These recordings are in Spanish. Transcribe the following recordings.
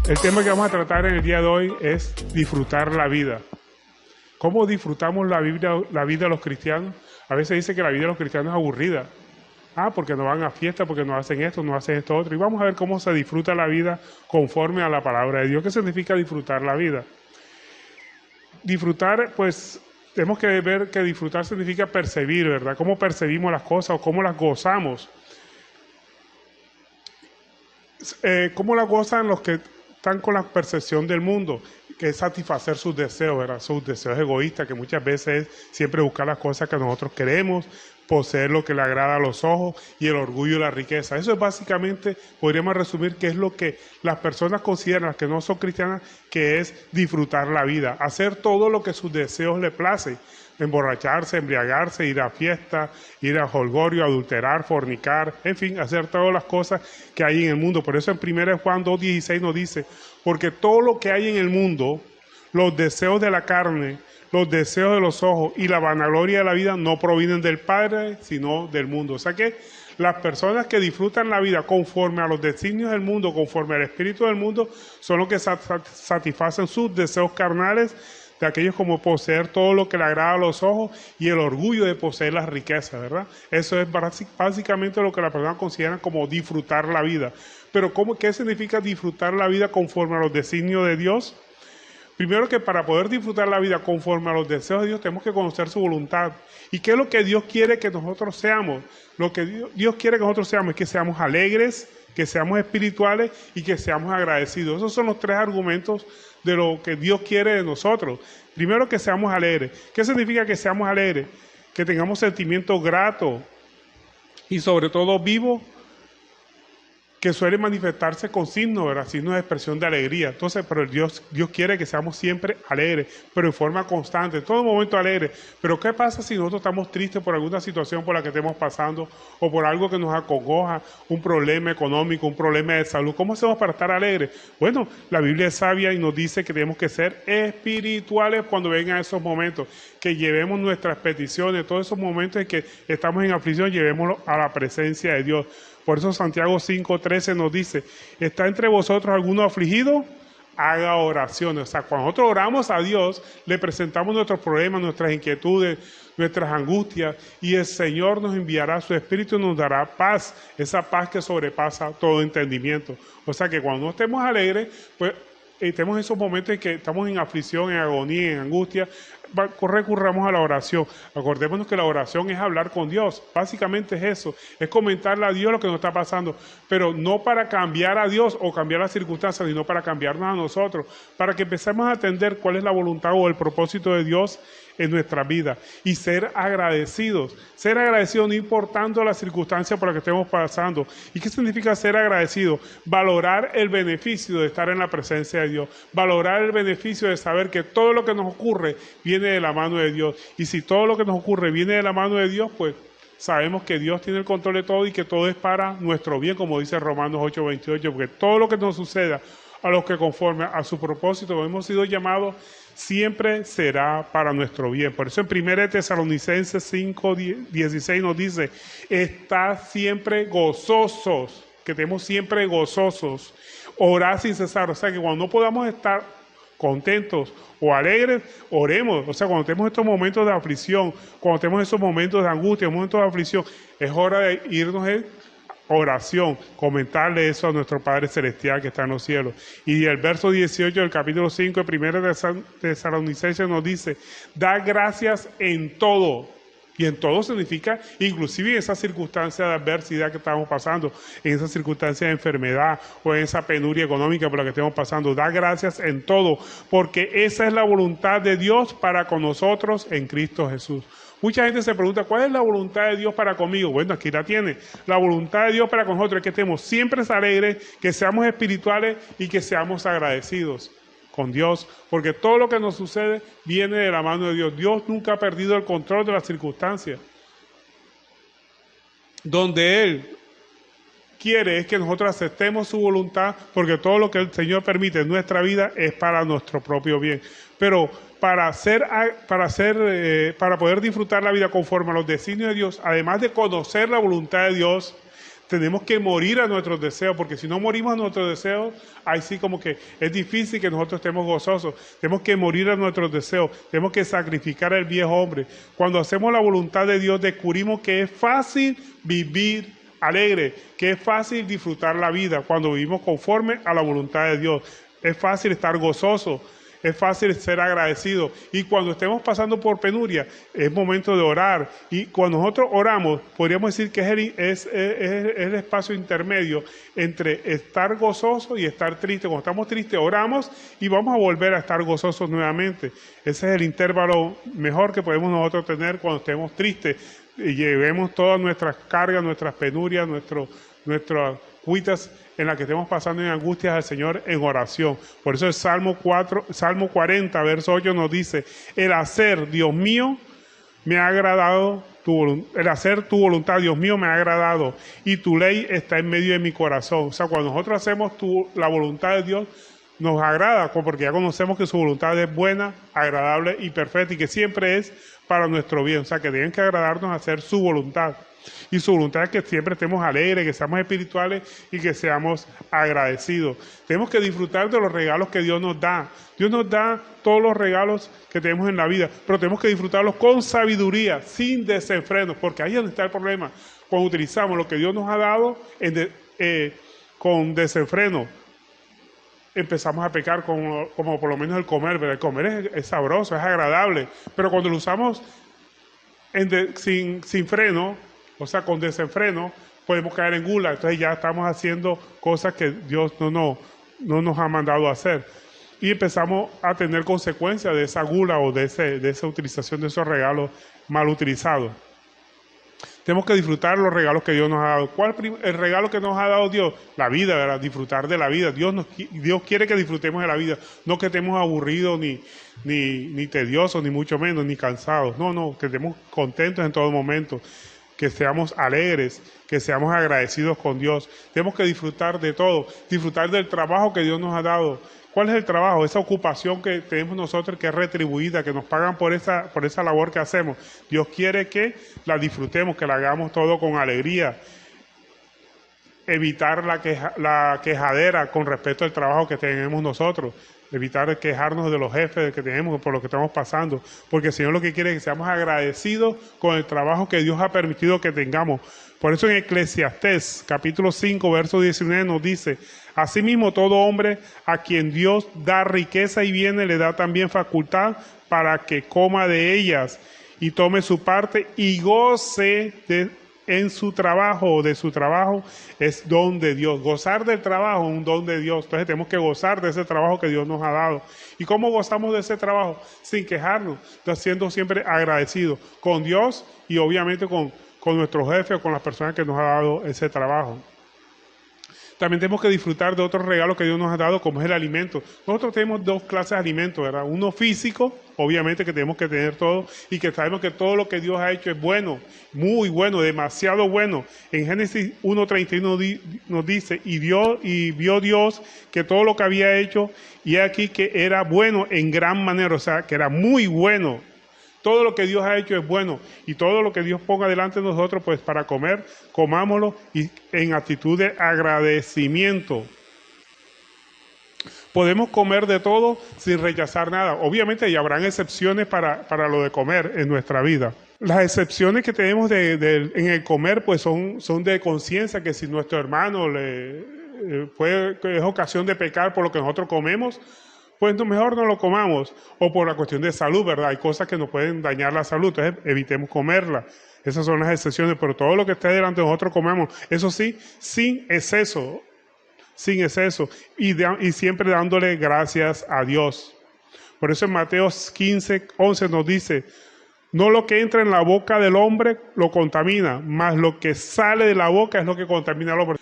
El tema que vamos a tratar en el día de hoy es disfrutar la vida. ¿Cómo disfrutamos la vida de los cristianos? A veces dice que la vida de los cristianos es aburrida. Porque no van a fiesta, porque no hacen esto, no hacen esto otro. Y vamos a ver cómo se disfruta la vida conforme a la palabra de Dios. ¿Qué significa disfrutar la vida? Disfrutar, pues, tenemos que ver que disfrutar significa percibir, ¿verdad? Cómo percibimos las cosas o cómo las gozamos. ¿Cómo las gozan los que están con la percepción del mundo? Que es satisfacer sus deseos, ¿verdad? Sus deseos egoístas, que muchas veces es siempre buscar las cosas que nosotros queremos, poseer lo que le agrada a los ojos y el orgullo y la riqueza. Eso es básicamente, podríamos resumir, que es lo que las personas consideran, las que no son cristianas, que es disfrutar la vida, hacer todo lo que sus deseos le place, emborracharse, embriagarse, ir a fiestas, ir a jolgorio, adulterar, fornicar, en fin, hacer todas las cosas que hay en el mundo. Por eso en 1 Juan 2:16 nos dice, porque todo lo que hay en el mundo, los deseos de la carne, los deseos de los ojos y la vanagloria de la vida no provienen del Padre, sino del mundo. O sea que las personas que disfrutan la vida conforme a los designios del mundo, conforme al espíritu del mundo, son los que satisfacen sus deseos carnales, de aquellos como poseer todo lo que le agrada a los ojos y el orgullo de poseer las riquezas, ¿verdad? Eso es básicamente lo que las personas consideran como disfrutar la vida. Pero ¿qué significa disfrutar la vida conforme a los designios de Dios? Primero, que para poder disfrutar la vida conforme a los deseos de Dios tenemos que conocer su voluntad. ¿Y qué es lo que Dios quiere que nosotros seamos? Lo que Dios quiere que nosotros seamos es que seamos alegres, que seamos espirituales y que seamos agradecidos. Esos son los tres argumentos de lo que Dios quiere de nosotros. Primero, que seamos alegres. ¿Qué significa que seamos alegres? Que tengamos sentimientos gratos y sobre todo vivos, que suele manifestarse con signos, ¿verdad? Signos de expresión de alegría. Entonces, pero Dios quiere que seamos siempre alegres, pero en forma constante, en todo momento alegres. Pero ¿qué pasa si nosotros estamos tristes por alguna situación por la que estemos pasando o por algo que nos acongoja, un problema económico, un problema de salud? ¿Cómo hacemos para estar alegres? Bueno, la Biblia es sabia y nos dice que tenemos que ser espirituales cuando vengan esos momentos, que llevemos nuestras peticiones, todos esos momentos en que estamos en aflicción, llevémoslo a la presencia de Dios. Por eso Santiago 5:13 nos dice, ¿está entre vosotros alguno afligido? Haga oraciones. O sea, cuando nosotros oramos a Dios, le presentamos nuestros problemas, nuestras inquietudes, nuestras angustias, y el Señor nos enviará su Espíritu y nos dará paz, esa paz que sobrepasa todo entendimiento. O sea que cuando no estemos alegres, pues tenemos esos momentos en que estamos en aflicción, en agonía, en angustia, recurramos a la oración. Acordémonos que la oración es hablar con Dios, básicamente es eso, es comentarle a Dios lo que nos está pasando, pero no para cambiar a Dios o cambiar las circunstancias, sino para cambiarnos a nosotros, para que empecemos a entender cuál es la voluntad o el propósito de Dios en nuestra vida y ser agradecidos no importando las circunstancias por las que estemos pasando. ¿Y qué significa ser agradecido? Valorar el beneficio de estar en la presencia de Dios, valorar el beneficio de saber que todo lo que nos ocurre viene de la mano de Dios, y si todo lo que nos ocurre viene de la mano de Dios, pues sabemos que Dios tiene el control de todo y que todo es para nuestro bien, como dice Romanos 8:28, porque todo lo que nos suceda a los que conforme a su propósito hemos sido llamados, siempre será para nuestro bien. Por eso en 1 Tesalonicenses 5:16 nos dice, estad siempre gozosos, que estemos siempre gozosos, orad sin cesar. O sea que cuando no podamos estar contentos o alegres, oremos. O sea, cuando tenemos estos momentos de aflicción, cuando tenemos esos momentos de angustia, momentos de aflicción, es hora de irnos en oración, comentarle eso a nuestro Padre Celestial que está en los cielos. Y el verso 18 del capítulo 5 de 1 de Tesalonicenses nos dice, da gracias en todo. Y en todo significa, inclusive en esa circunstancia de adversidad que estamos pasando, en esa circunstancia de enfermedad o en esa penuria económica por la que estamos pasando, da gracias en todo, porque esa es la voluntad de Dios para con nosotros en Cristo Jesús. Mucha gente se pregunta, ¿cuál es la voluntad de Dios para conmigo? Bueno, aquí la tiene. La voluntad de Dios para con nosotros es que estemos siempre alegres, que seamos espirituales y que seamos agradecidos con Dios, porque todo lo que nos sucede viene de la mano de Dios. Dios nunca ha perdido el control de las circunstancias. Donde Él quiere es que nosotros aceptemos su voluntad, porque todo lo que el Señor permite en nuestra vida es para nuestro propio bien. Pero para poder disfrutar la vida conforme a los designios de Dios, además de conocer la voluntad de Dios, Tenemos que morir a nuestros deseos, porque si no morimos a nuestros deseos, ahí sí como que es difícil que nosotros estemos gozosos. Tenemos que morir a nuestros deseos, tenemos que sacrificar al viejo hombre. Cuando hacemos la voluntad de Dios, descubrimos que es fácil vivir alegre, que es fácil disfrutar la vida cuando vivimos conforme a la voluntad de Dios. Es fácil estar gozoso, es fácil ser agradecido. Y cuando estemos pasando por penuria, es momento de orar. Y cuando nosotros oramos, podríamos decir que es el espacio intermedio entre estar gozoso y estar triste. Cuando estamos tristes, oramos y vamos a volver a estar gozosos nuevamente. Ese es el intervalo mejor que podemos nosotros tener cuando estemos tristes. Y llevemos todas nuestras cargas, nuestras penurias, nuestras cuitas en las que estemos pasando en angustias al Señor en oración. Por eso el Salmo 40, verso 8 nos dice: el hacer, Dios mío, me ha agradado, el hacer tu voluntad, Dios mío, me ha agradado, y tu ley está en medio de mi corazón. O sea, cuando nosotros hacemos la voluntad de Dios, nos agrada, porque ya conocemos que su voluntad es buena, agradable y perfecta, y que siempre es para nuestro bien. O sea, que tienen que agradarnos hacer su voluntad. Y su voluntad es que siempre estemos alegres, que seamos espirituales y que seamos agradecidos. Tenemos que disfrutar de los regalos que Dios nos da. Dios nos da todos los regalos que tenemos en la vida, pero tenemos que disfrutarlos con sabiduría, sin desenfrenos, porque ahí es donde está el problema. Cuando utilizamos lo que Dios nos ha dado con desenfreno, empezamos a pecar como por lo menos el comer, ¿verdad? El comer es sabroso, es agradable, pero cuando lo usamos sin freno, o sea, con desenfreno, podemos caer en gula. Entonces ya estamos haciendo cosas que Dios no nos ha mandado a hacer. Y empezamos a tener consecuencias de esa gula o de esa utilización de esos regalos mal utilizados. Tenemos que disfrutar los regalos que Dios nos ha dado. ¿Cuál es el regalo que nos ha dado Dios? La vida, ¿verdad? Disfrutar de la vida. Dios quiere que disfrutemos de la vida. No que estemos aburridos, ni tediosos, ni mucho menos, ni cansados. No, que estemos contentos en todo momento. Que seamos alegres, que seamos agradecidos con Dios. Tenemos que disfrutar de todo, disfrutar del trabajo que Dios nos ha dado. ¿Cuál es el trabajo? Esa ocupación que tenemos nosotros, que es retribuida, que nos pagan por esa labor que hacemos. Dios quiere que la disfrutemos, que la hagamos todo con alegría. Evitar la quejadera con respecto al trabajo que tenemos nosotros. Evitar quejarnos de los jefes que tenemos por lo que estamos pasando, porque el Señor lo que quiere es que seamos agradecidos con el trabajo que Dios ha permitido que tengamos. Por eso en Eclesiastés capítulo 5 verso 19 nos dice: asimismo todo hombre a quien Dios da riqueza y bienes le da también facultad para que coma de ellas y tome su parte y goce en su trabajo o de su trabajo. Es don de Dios. Gozar del trabajo es un don de Dios. Entonces tenemos que gozar de ese trabajo que Dios nos ha dado. ¿Y cómo gozamos de ese trabajo? Sin quejarnos, siendo siempre agradecidos con Dios y obviamente con nuestro jefe o con las personas que nos ha dado ese trabajo. También tenemos que disfrutar de otros regalos que Dios nos ha dado, como es el alimento. Nosotros tenemos dos clases de alimentos, ¿verdad? Uno físico, obviamente que tenemos que tener todo, y que sabemos que todo lo que Dios ha hecho es bueno, muy bueno, demasiado bueno. En Génesis 1:31 nos dice: y vio Dios que todo lo que había hecho, y aquí que era bueno en gran manera, o sea, que era muy bueno. Todo lo que Dios ha hecho es bueno, y todo lo que Dios ponga delante de nosotros, pues para comer, comámoslo y en actitud de agradecimiento. Podemos comer de todo sin rechazar nada. Obviamente ya habrán excepciones para lo de comer en nuestra vida. Las excepciones que tenemos en el comer pues son de conciencia, que si nuestro hermano es ocasión de pecar por lo que nosotros comemos, pues mejor no lo comamos, o por la cuestión de salud, ¿verdad? Hay cosas que nos pueden dañar la salud, entonces evitemos comerla. Esas son las excepciones, pero todo lo que esté delante de nosotros comemos, eso sí, sin exceso, y siempre dándole gracias a Dios. Por eso en Mateo 15:11 nos dice: no lo que entra en la boca del hombre lo contamina, mas lo que sale de la boca es lo que contamina al hombre.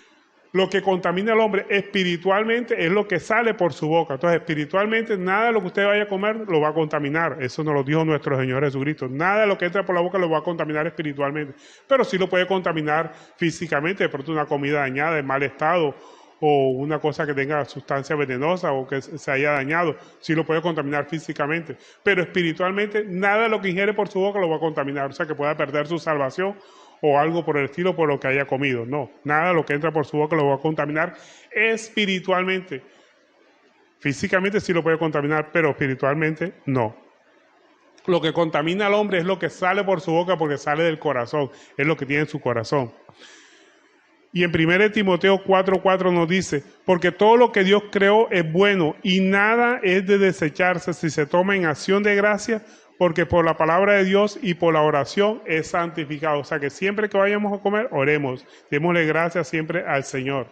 Lo que contamina al hombre espiritualmente es lo que sale por su boca. Entonces, espiritualmente, nada de lo que usted vaya a comer lo va a contaminar. Eso nos lo dijo nuestro Señor Jesucristo. Nada de lo que entra por la boca lo va a contaminar espiritualmente. Pero sí lo puede contaminar físicamente, de pronto una comida dañada, en mal estado, o una cosa que tenga sustancia venenosa o que se haya dañado. Sí lo puede contaminar físicamente. Pero espiritualmente, nada de lo que ingiere por su boca lo va a contaminar. O sea, que pueda perder su salvación o algo por el estilo por lo que haya comido. No, nada de lo que entra por su boca lo va a contaminar espiritualmente. Físicamente sí lo puede contaminar, pero espiritualmente no. Lo que contamina al hombre es lo que sale por su boca porque sale del corazón, es lo que tiene en su corazón. Y en 1 Timoteo 4:4 nos dice, porque todo lo que Dios creó es bueno y nada es de desecharse si se toma en acción de gracia, porque por la palabra de Dios y por la oración es santificado. O sea que siempre que vayamos a comer, oremos, démosle gracias siempre al Señor.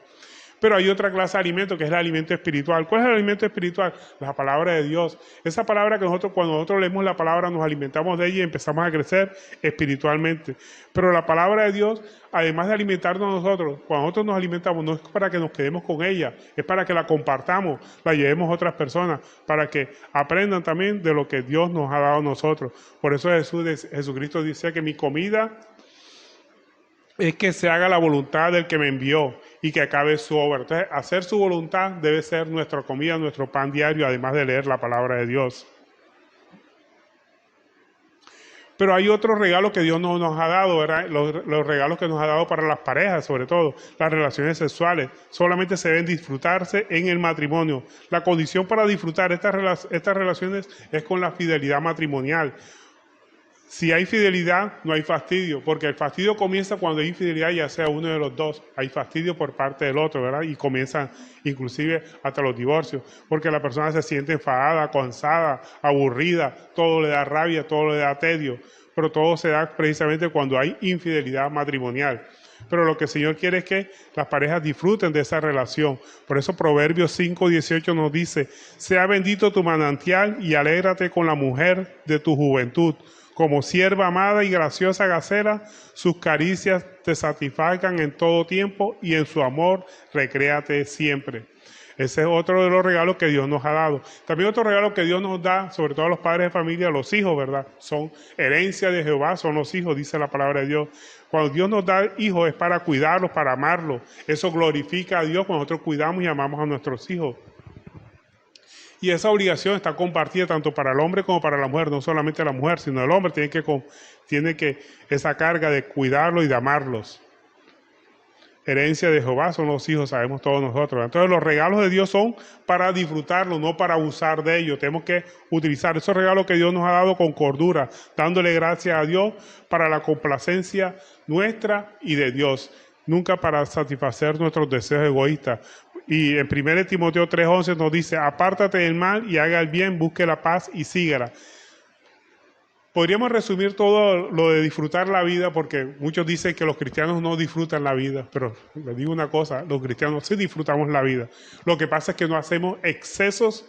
Pero hay otra clase de alimento que es el alimento espiritual. ¿Cuál es el alimento espiritual? La palabra de Dios. Esa palabra que cuando nosotros leemos la palabra, nos alimentamos de ella y empezamos a crecer espiritualmente. Pero la palabra de Dios, además de alimentarnos a nosotros, cuando nosotros nos alimentamos, no es para que nos quedemos con ella, es para que la compartamos, la llevemos a otras personas, para que aprendan también de lo que Dios nos ha dado a nosotros. Por eso Jesucristo dice que mi comida es que se haga la voluntad del que me envió y que acabe su obra. Entonces, hacer su voluntad debe ser nuestra comida, nuestro pan diario, además de leer la palabra de Dios. Pero hay otros regalos que Dios no nos ha dado, ¿verdad? Los regalos que nos ha dado para las parejas, sobre todo, las relaciones sexuales, solamente se deben disfrutarse en el matrimonio. La condición para disfrutar estas relaciones es con la fidelidad matrimonial. Si hay fidelidad, no hay fastidio, porque el fastidio comienza cuando hay infidelidad, ya sea uno de los dos. Hay fastidio por parte del otro, ¿verdad? Y comienzan inclusive hasta los divorcios, porque la persona se siente enfadada, cansada, aburrida, todo le da rabia, todo le da tedio, pero todo se da precisamente cuando hay infidelidad matrimonial. Pero lo que el Señor quiere es que las parejas disfruten de esa relación. Por eso Proverbios 5:18 nos dice, sea bendito tu manantial y alégrate con la mujer de tu juventud. Como sierva amada y graciosa gacela, sus caricias te satisfagan en todo tiempo y en su amor recréate siempre. Ese es otro de los regalos que Dios nos ha dado. También otro regalo que Dios nos da, sobre todo a los padres de familia, los hijos, ¿verdad? Son herencia de Jehová, son los hijos, dice la palabra de Dios. Cuando Dios nos da hijos es para cuidarlos, para amarlos. Eso glorifica a Dios cuando nosotros cuidamos y amamos a nuestros hijos. Y esa obligación está compartida tanto para el hombre como para la mujer, no solamente la mujer, sino el hombre tiene que esa carga de cuidarlos y de amarlos. Herencia de Jehová son los hijos, sabemos todos nosotros. Entonces los regalos de Dios son para disfrutarlos, no para abusar de ellos. Tenemos que utilizar esos regalos que Dios nos ha dado con cordura, dándole gracias a Dios para la complacencia nuestra y de Dios, nunca para satisfacer nuestros deseos egoístas. Y en 1 Timoteo 3:11 nos dice, apártate del mal y haga el bien, busque la paz y síguela. Podríamos resumir todo lo de disfrutar la vida, porque muchos dicen que los cristianos no disfrutan la vida, pero les digo una cosa, los cristianos sí disfrutamos la vida. Lo que pasa es que no hacemos excesos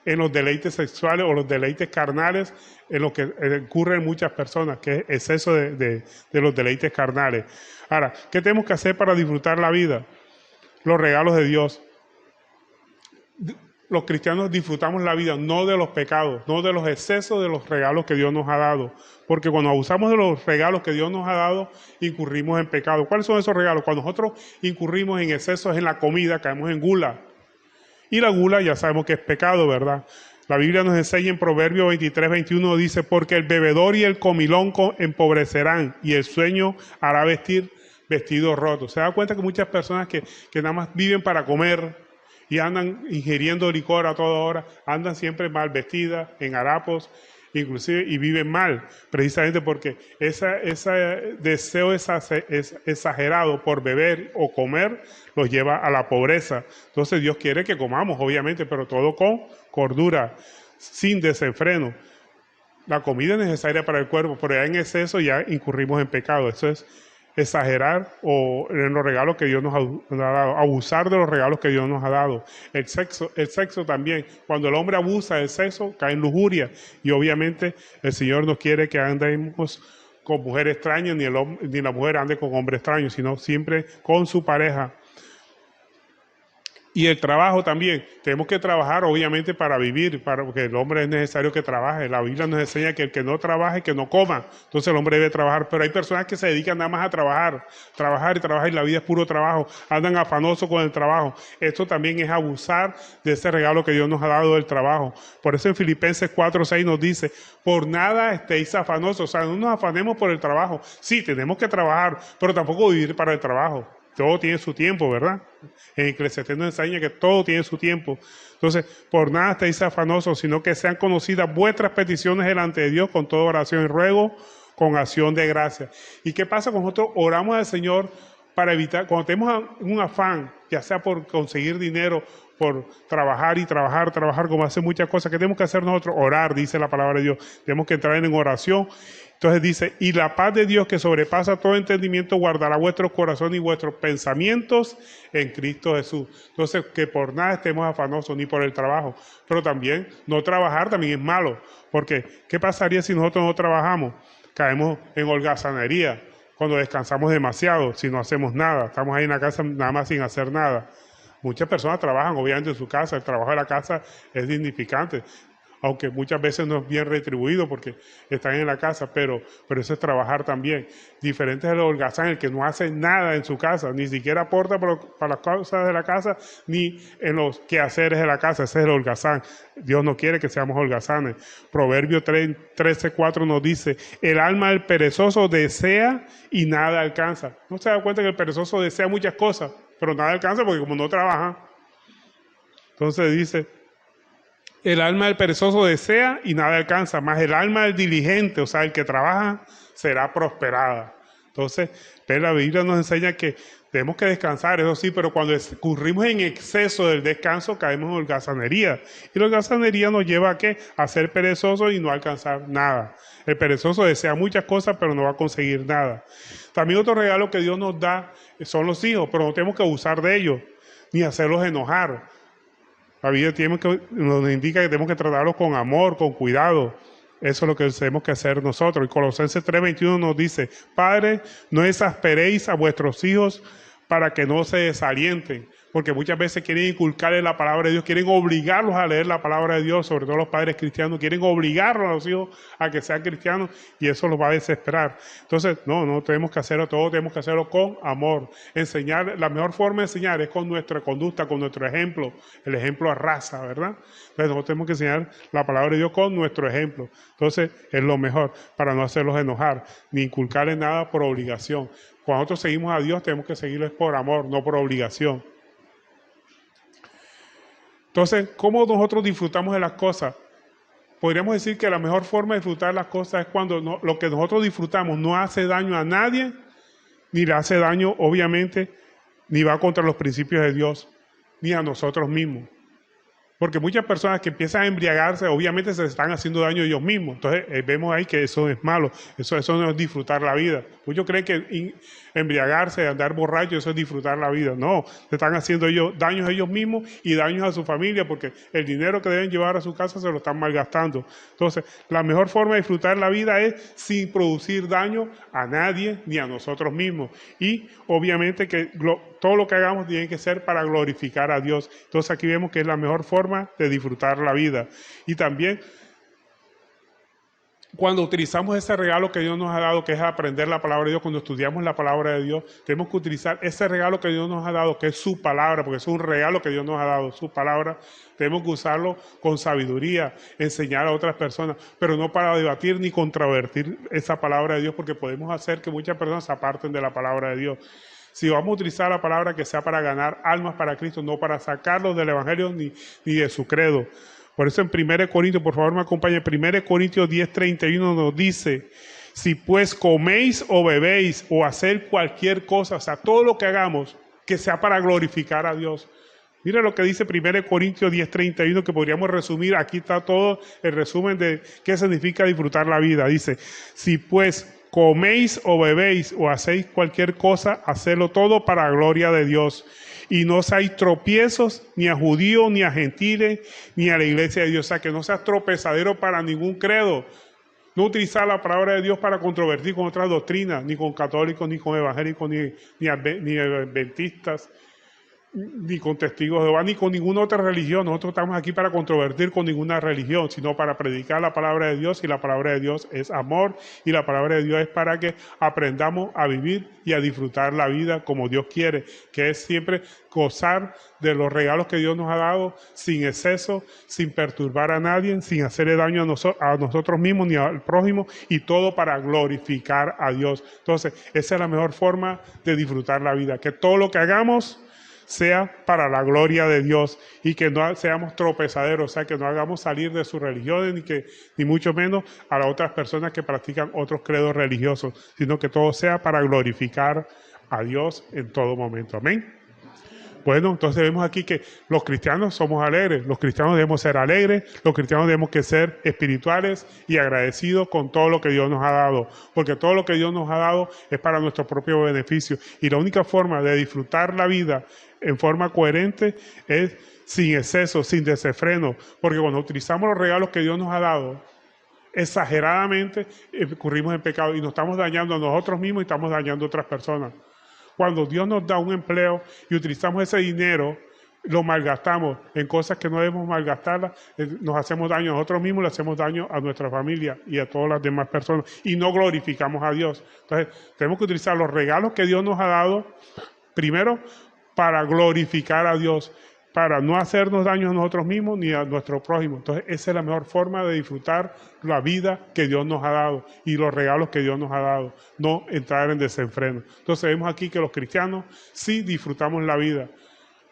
en los deleites sexuales o los deleites carnales, en lo que ocurren muchas personas, que es exceso de los deleites carnales. Ahora, ¿qué tenemos que hacer para disfrutar la vida? Los regalos de Dios. Los cristianos disfrutamos la vida, no de los pecados, no de los excesos de los regalos que Dios nos ha dado. Porque cuando abusamos de los regalos que Dios nos ha dado, incurrimos en pecado. ¿Cuáles son esos regalos? Cuando nosotros incurrimos en excesos en la comida, caemos en gula. Y la gula ya sabemos que es pecado, ¿verdad? La Biblia nos enseña en Proverbios 23:21, dice, porque el bebedor y el comilón empobrecerán, y el sueño hará vestir vestidos rotos. Se da cuenta que muchas personas que nada más viven para comer y andan ingiriendo licor a toda hora, andan siempre mal vestidas, en harapos, inclusive, y viven mal, precisamente porque ese deseo es exagerado por beber o comer, los lleva a la pobreza. Entonces Dios quiere que comamos, obviamente, pero todo con cordura, sin desenfreno. La comida es necesaria para el cuerpo, pero ya en exceso ya incurrimos en pecado. Eso es exagerar o en los regalos que Dios nos ha dado, abusar de los regalos que Dios nos ha dado. El sexo también, cuando el hombre abusa del sexo, cae en lujuria, y obviamente el Señor no quiere que andemos con mujer extraña, ni la mujer ande con hombre extraño, sino siempre con su pareja. Y el trabajo también. Tenemos que trabajar, obviamente, para vivir, porque el hombre es necesario que trabaje. La Biblia nos enseña que el que no trabaje, que no coma. Entonces el hombre debe trabajar. Pero hay personas que se dedican nada más a trabajar, trabajar y trabajar, y la vida es puro trabajo. Andan afanosos con el trabajo. Esto también es abusar de ese regalo que Dios nos ha dado del trabajo. Por eso en Filipenses 4:6 nos dice, por nada estéis afanosos. O sea, no nos afanemos por el trabajo. Sí, tenemos que trabajar, pero tampoco vivir para el trabajo. Todo tiene su tiempo, ¿verdad? En Eclesiastés nos enseña que todo tiene su tiempo. Entonces, por nada estéis afanosos, sino que sean conocidas vuestras peticiones delante de Dios con toda oración y ruego, con acción de gracia. ¿Y qué pasa con nosotros? Oramos al Señor para evitar, cuando tenemos un afán, ya sea por conseguir dinero, por trabajar y trabajar, como hacer muchas cosas, ¿qué tenemos que hacer nosotros? Orar, dice la palabra de Dios. Tenemos que entrar en oración. Entonces dice, y la paz de Dios que sobrepasa todo entendimiento guardará vuestros corazones y vuestros pensamientos en Cristo Jesús. Entonces, que por nada estemos afanosos, ni por el trabajo. Pero también, no trabajar también es malo. Porque, ¿qué pasaría si nosotros no trabajamos? Caemos en holgazanería, cuando descansamos demasiado, si no hacemos nada. Estamos ahí en la casa nada más sin hacer nada. Muchas personas trabajan, obviamente, en su casa. El trabajo de la casa es dignificante, aunque muchas veces no es bien retribuido porque están en la casa, pero eso es trabajar también. Diferente es el holgazán, el que no hace nada en su casa, ni siquiera aporta para las cosas de la casa, ni en los quehaceres de la casa. Ese es el holgazán. Dios no quiere que seamos holgazanes. Proverbio 13:4 nos dice, el alma del perezoso desea y nada alcanza. ¿No se da cuenta que el perezoso desea muchas cosas, pero nada alcanza porque como no trabaja? Entonces dice, el alma del perezoso desea y nada alcanza, mas el alma del diligente, o sea, el que trabaja, será prosperada. Entonces, la Biblia nos enseña que tenemos que descansar, eso sí, pero cuando incurrimos en exceso del descanso, caemos en holgazanería. Y la holgazanería nos lleva ¿a qué? A ser perezosos y no alcanzar nada. El perezoso desea muchas cosas, pero no va a conseguir nada. También otro regalo que Dios nos da son los hijos, pero no tenemos que abusar de ellos, ni hacerlos enojar. La Biblia nos indica que tenemos que tratarlos con amor, con cuidado. Eso es lo que tenemos que hacer nosotros. Y Colosenses 3:21 nos dice, Padre, no exasperéis a vuestros hijos para que no se desalienten. Porque muchas veces quieren inculcarles la palabra de Dios, quieren obligarlos a leer la palabra de Dios, sobre todo los padres cristianos, quieren obligarlos a los hijos a que sean cristianos y eso los va a desesperar. Entonces, no tenemos que hacerlo todo, tenemos que hacerlo con amor. Enseñar, la mejor forma de enseñar es con nuestra conducta, con nuestro ejemplo. El ejemplo arrasa, ¿verdad? Entonces, nosotros tenemos que enseñar la palabra de Dios con nuestro ejemplo. Entonces, es lo mejor para no hacerlos enojar, ni inculcarles nada por obligación. Cuando nosotros seguimos a Dios, tenemos que seguirles por amor, no por obligación. Entonces, ¿cómo nosotros disfrutamos de las cosas? Podríamos decir que la mejor forma de disfrutar las cosas es cuando lo que nosotros disfrutamos no hace daño a nadie, ni le hace daño, obviamente, ni va contra los principios de Dios, ni a nosotros mismos. Porque muchas personas que empiezan a embriagarse, obviamente se están haciendo daño a ellos mismos. Entonces, vemos ahí que eso es malo, eso no es disfrutar la vida. Muchos creen que embriagarse, andar borracho, eso es disfrutar la vida. No, se están haciendo daños a ellos mismos y daños a su familia, porque el dinero que deben llevar a su casa se lo están malgastando. Entonces, la mejor forma de disfrutar la vida es sin producir daño a nadie ni a nosotros mismos. Y obviamente que todo lo que hagamos tiene que ser para glorificar a Dios. Entonces aquí vemos que es la mejor forma de disfrutar la vida. Y también cuando utilizamos ese regalo que Dios nos ha dado, que es aprender la palabra de Dios, cuando estudiamos la palabra de Dios, tenemos que utilizar ese regalo que Dios nos ha dado, que es su palabra, porque es un regalo que Dios nos ha dado, su palabra. Tenemos que usarlo con sabiduría, enseñar a otras personas, pero no para debatir ni controvertir esa palabra de Dios, porque podemos hacer que muchas personas se aparten de la palabra de Dios. Si vamos a utilizar la palabra, que sea para ganar almas para Cristo, no para sacarlos del Evangelio ni de su credo. Por eso en 1 Corintios, por favor me acompañe, 1 Corintios 10:31 nos dice, si pues coméis o bebéis o hacer cualquier cosa, o sea, todo lo que hagamos, que sea para glorificar a Dios. Mira lo que dice 1 Corintios 10:31, que podríamos resumir, aquí está todo el resumen de qué significa disfrutar la vida. Dice, si pues coméis o bebéis o hacéis cualquier cosa, hacedlo todo para la gloria de Dios. Y no seáis tropiezos ni a judíos, ni a gentiles, ni a la iglesia de Dios. O sea, que no seas tropezadero para ningún credo. No utilizar la palabra de Dios para controvertir con otras doctrinas, ni con católicos, ni con evangélicos, ni adventistas. ni con testigos de Jehová, ni con ninguna otra religión. Nosotros estamos aquí para controvertir con ninguna religión, sino para predicar la palabra de Dios, y la palabra de Dios es amor, y la palabra de Dios es para que aprendamos a vivir y a disfrutar la vida como Dios quiere, que es siempre gozar de los regalos que Dios nos ha dado sin exceso, sin perturbar a nadie, sin hacerle daño a nosotros mismos ni al prójimo, y todo para glorificar a Dios. Entonces, esa es la mejor forma de disfrutar la vida, que todo lo que hagamos sea para la gloria de Dios, y que no seamos tropezaderos, o sea, que no hagamos salir de sus religiones, ni mucho menos a las otras personas que practican otros credos religiosos, sino que todo sea para glorificar a Dios en todo momento. Amén. Bueno, entonces vemos aquí que los cristianos somos alegres, los cristianos debemos ser alegres, los cristianos debemos que ser espirituales y agradecidos con todo lo que Dios nos ha dado, porque todo lo que Dios nos ha dado es para nuestro propio beneficio, y la única forma de disfrutar la vida en forma coherente es sin exceso, sin desenfreno, porque cuando utilizamos los regalos que Dios nos ha dado exageradamente, incurrimos en pecado y nos estamos dañando a nosotros mismos y estamos dañando a otras personas. Cuando Dios nos da un empleo y utilizamos ese dinero, lo malgastamos en cosas que no debemos malgastarlas, nos hacemos daño a nosotros mismos, le hacemos daño a nuestra familia y a todas las demás personas, y no glorificamos a Dios. Entonces, tenemos que utilizar los regalos que Dios nos ha dado, primero, para glorificar a Dios, para no hacernos daño a nosotros mismos ni a nuestro prójimo. Entonces, esa es la mejor forma de disfrutar la vida que Dios nos ha dado y los regalos que Dios nos ha dado, no entrar en desenfreno. Entonces, vemos aquí que los cristianos sí disfrutamos la vida,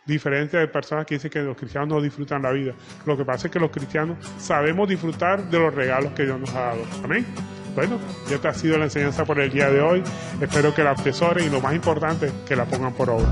diferente de personas que dicen que los cristianos no disfrutan la vida. Lo que pasa es que los cristianos sabemos disfrutar de los regalos que Dios nos ha dado. Amén. Bueno, esta ha sido la enseñanza por el día de hoy. Espero que la atesoren y, lo más importante, que la pongan por obra.